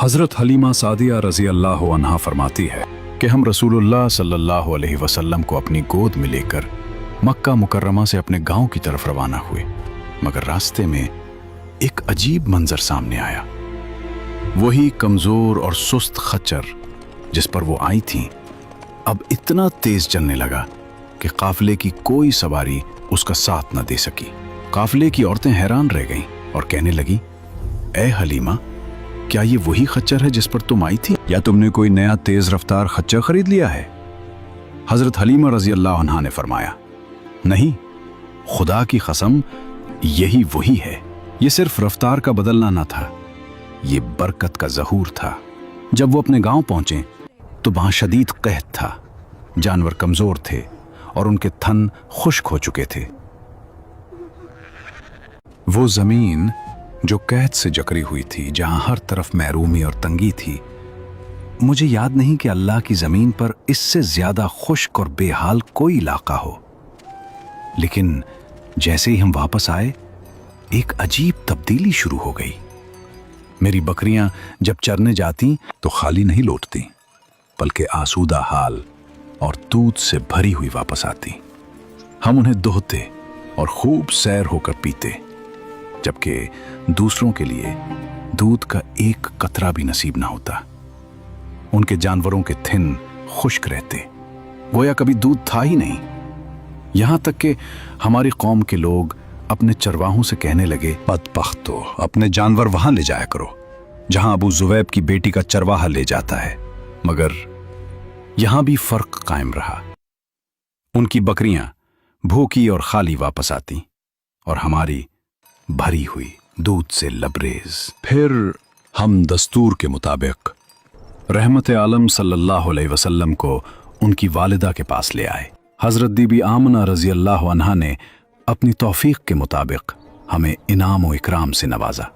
हज़रत हलीमा सादिया रज़ी अल्लाह अन्हा फरमाती है कि हम रसूलुल्लाह सल्लल्लाहु अलैहि वसल्लम को अपनी गोद में लेकर मक्का मुकर्रमा से अपने गांव की तरफ रवाना हुए, मगर रास्ते में एक अजीब मंजर सामने आया। वही कमज़ोर और सुस्त खच्चर जिस पर वो आई थीं अब इतना तेज़ चलने लगा कि काफिले की कोई सवारी उसका साथ न दे सकी। काफिले की औरतें हैरान रह गईं और कहने लगी, ए हलीमा, क्या ये वही खच्चर है जिस पर तुम आई थी, या तुमने कोई नया तेज रफ्तार खच्चर खरीद लिया है? हजरत हलीमा रजी अल्लाह अन्हा ने फरमाया, नहीं, खुदा की कसम, यही वही है। ये सिर्फ रफ्तार का बदलना न था, ये बरकत का ज़हूर था। जब वो अपने गांव पहुंचे तो वहां शदीद कहत था, जानवर कमजोर थे और उनके थन खुश्क हो चुके थे। वो जमीन जो कैद से जकड़ी हुई थी, जहां हर तरफ महरूमी और तंगी थी, मुझे याद नहीं कि अल्लाह की जमीन पर इससे ज्यादा खुश्क और बेहाल कोई इलाका हो। लेकिन जैसे ही हम वापस आए, एक अजीब तब्दीली शुरू हो गई। मेरी बकरियां जब चरने जाती तो खाली नहीं लौटती, बल्कि आसूदा हाल और दूध से भरी हुई वापस आती। हम उन्हें दोहते और खूब सैर होकर पीते, जबकि दूसरों के लिए दूध का एक कतरा भी नसीब ना होता। उनके जानवरों के थिन खुश्क रहते, गोया कभी दूध था ही नहीं। यहां तक कि हमारी कौम के लोग अपने चरवाहों से कहने लगे, बदबख्तो, अपने जानवर वहां ले जाया करो जहां अबू जुवैब की बेटी का चरवाहा ले जाता है। मगर यहां भी फर्क कायम रहा। उनकी बकरियां भूखी और खाली वापस आती और हमारी भरी हुई दूध से लबरेज। फिर हम दस्तूर के मुताबिक रहमत आलम सल्लल्लाहु अलैहि वसल्लम को उनकी वालिदा के पास ले आए। हजरत बीबी आमना रजी अल्लाह अन्हा ने अपनी तौफीक के मुताबिक हमें इनाम व इकराम से नवाजा।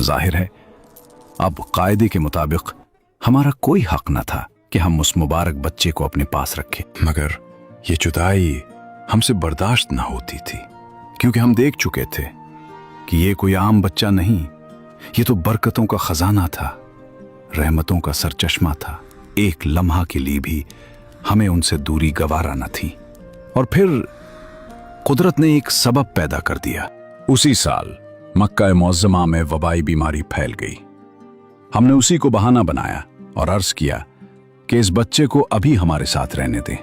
जाहिर है अब कायदे के मुताबिक हमारा कोई हक न था कि हम उस मुबारक बच्चे को अपने पास रखें, मगर ये जुदाई हमसे बर्दाश्त न होती थी, क्योंकि हम देख चुके थे कि ये कोई आम बच्चा नहीं, ये तो बरकतों का खजाना था, रहमतों का सरचश्मा था। एक लम्हा के लिए भी हमें उनसे दूरी गवारा न थी। और फिर कुदरत ने एक सबब पैदा कर दिया। उसी साल मक्का मुअज़्ज़मा में वबाई बीमारी फैल गई। हमने उसी को बहाना बनाया और अर्ज किया कि इस बच्चे को अभी हमारे साथ रहने दें।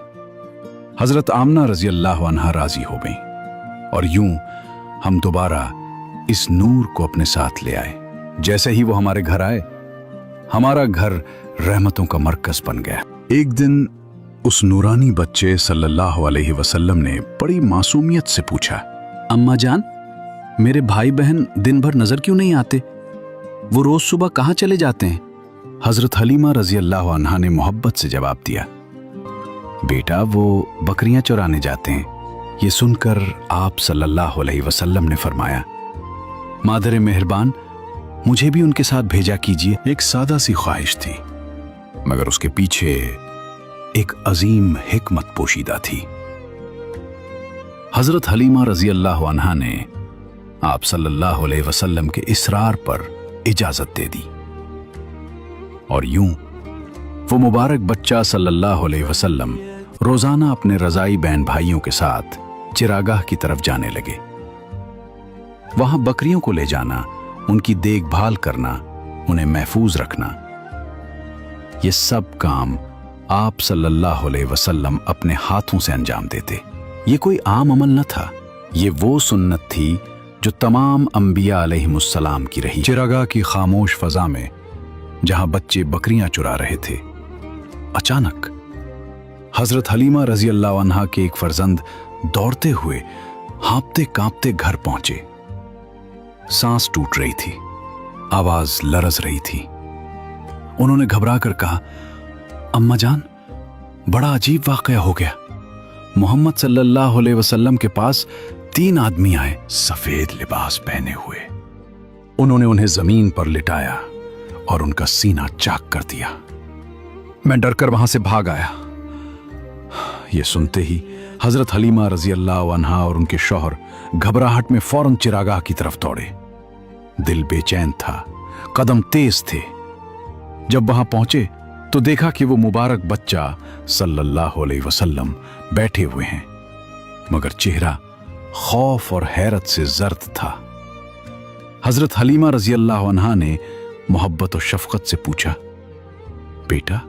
हजरत आमना रजी अल्लाह अन्हा राजी हो गई और यूं हम दोबारा इस नूर को अपने साथ ले आए। जैसे ही वो हमारे घर आए, हमारा घर रहमतों का मरकज बन गया। एक दिन उस नूरानी बच्चे सल्लल्लाहु अलैहि वसल्लम ने बड़ी मासूमियत से पूछा, अम्मा जान, मेरे भाई बहन दिन भर नजर क्यों नहीं आते? वो रोज सुबह कहाँ चले जाते हैं? हजरत हलीमा रजी अल्लाह अन्हा ने मोहब्बत से जवाब दिया, बेटा, वो बकरियां चुराने जाते हैं। ये सुनकर आप सल्लल्लाहु अलैहि वसल्लम ने फरमाया, मादर मेहरबान, मुझे भी उनके साथ भेजा कीजिए। एक सादा सी ख्वाहिश थी, मगर उसके पीछे एक अजीम हिकमत पोशीदा थी। हजरत हलीमा रजी अल्लाह अन्हा ने आप सल्लल्लाहु अलैहि वसल्लम के इसरार पर इजाजत दे दी और यूं वो मुबारक बच्चा सल्लल्लाहु अलैहि वसल्लम रोजाना अपने रजाई बहन भाइयों के साथ चिरागाह की तरफ जाने लगे। वहां बकरियों को ले जाना, उनकी देखभाल करना, उन्हें महफूज रखना, ये सब काम आप सल्लल्लाहु अलैहि वसल्लम अपने हाथों से अंजाम देते। ये कोई आम अमल न था, ये वो सुन्नत थी जो तमाम अंबिया अलैहिमुस्सलाम की रही। चिरागाह की खामोश फजा में जहां बच्चे बकरियां चुरा रहे थे, अचानक हजरत हलीमा रजी अल्लाह अन्हा के एक फर्जंद दौड़ते हुए हाँपते कांपते घर पहुंचे। सांस टूट रही थी, आवाज लरज रही थी। उन्होंने घबरा कर कहा, अम्मा जान, बड़ा अजीब वाकया हो गया। मोहम्मद सल्लल्लाहु अलैहि वसल्लम के पास 3 आदमी आए, सफेद लिबास पहने हुए। उन्होंने उन्हें जमीन पर लिटाया और उनका सीना चाक कर दिया। मैं डरकर वहां से भाग आया। यह सुनते ही हजरत हलीमा रजी अल्लाह अन्हा और उनके शौहर घबराहट में फौरन चिरागाह की तरफ दौड़े। दिल बेचैन था, कदम तेज थे। जब वहां पहुंचे तो देखा कि वो मुबारक बच्चा सल्लल्लाहु अलैहि वसल्लम बैठे हुए हैं, मगर चेहरा खौफ और हैरत से जर्द था। हजरत हलीमा रजी अल्लाह अन्हा ने मोहब्बत और शफकत से पूछा, बेटा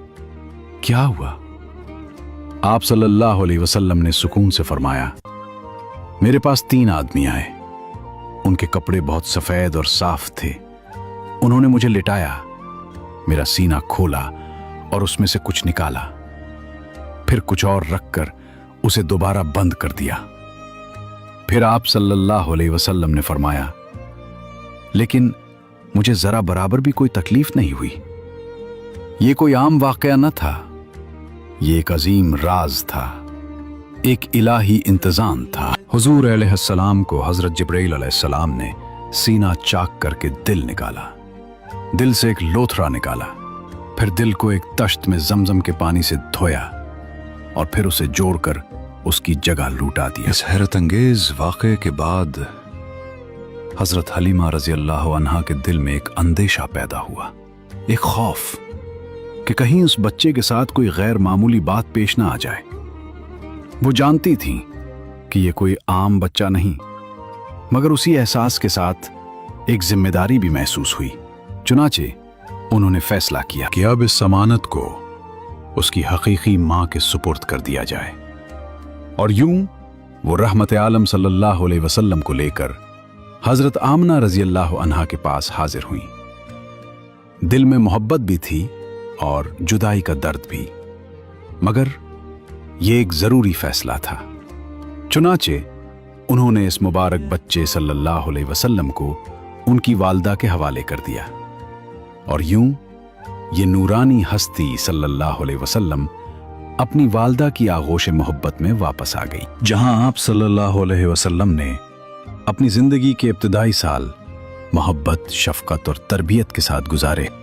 क्या हुआ? आप सल्लल्लाहु अलैहि वसल्लम ने सुकून से फरमाया, मेरे पास 3 आदमी आए। उनके कपड़े बहुत सफेद और साफ थे। उन्होंने मुझे लिटाया, मेरा सीना खोला और उसमें से कुछ निकाला, फिर कुछ और रखकर उसे दोबारा बंद कर दिया। फिर आप सल्लल्लाहु अलैहि वसल्लम ने फरमाया, लेकिन मुझे जरा बराबर भी कोई तकलीफ नहीं हुई। ये कोई आम वाकया न था, ये एक अजीम राज था, एक इलाही इंतजाम था। हुजूर अलैहिस्सलाम को हजरत जिब्राइल अलैहिस्सलाम ने सीना चाक करके दिल निकाला, दिल से एक लोथरा निकाला, फिर दिल को एक तश्त में जमजम के पानी से धोया और फिर उसे जोड़कर उसकी जगह लूटा दिया। इस हैरत अंगेज वाक़े के बाद हजरत हलीमा रजी अल्लाह अन्हा के दिल में एक अंदेशा पैदा हुआ, एक खौफ कि कहीं उस बच्चे के साथ कोई गैर मामूली बात पेश ना आ जाए। वो जानती थी कि ये कोई आम बच्चा नहीं, मगर उसी एहसास के साथ एक जिम्मेदारी भी महसूस हुई। चुनाचे उन्होंने फैसला किया कि अब इस अमानत को उसकी हकीकी मां के सुपुर्द कर दिया जाए। और यूं वो रहमत आलम सल्लल्लाहु अलैहि वसल्लम को लेकर हजरत आमना रजी अल्लाह अन्हा के पास हाजिर हुई। दिल में मोहब्बत भी थी और जुदाई का दर्द भी, मगर ये एक जरूरी फैसला था। चुनाचे उन्होंने इस मुबारक बच्चे सल्लल्लाहु अलैहि वसल्लम को उनकी वालदा के हवाले कर दिया और यूं ये नूरानी हस्ती सल्लल्लाहु अलैहि वसल्लम अपनी वालदा की आगोश मोहब्बत में वापस आ गई। जहां आप सल्लल्लाहु अलैहि वसल्लम ने अपनी जिंदगी के इब्तिदाई साल मोहब्बत, शफकत और तरबियत के साथ गुजारे,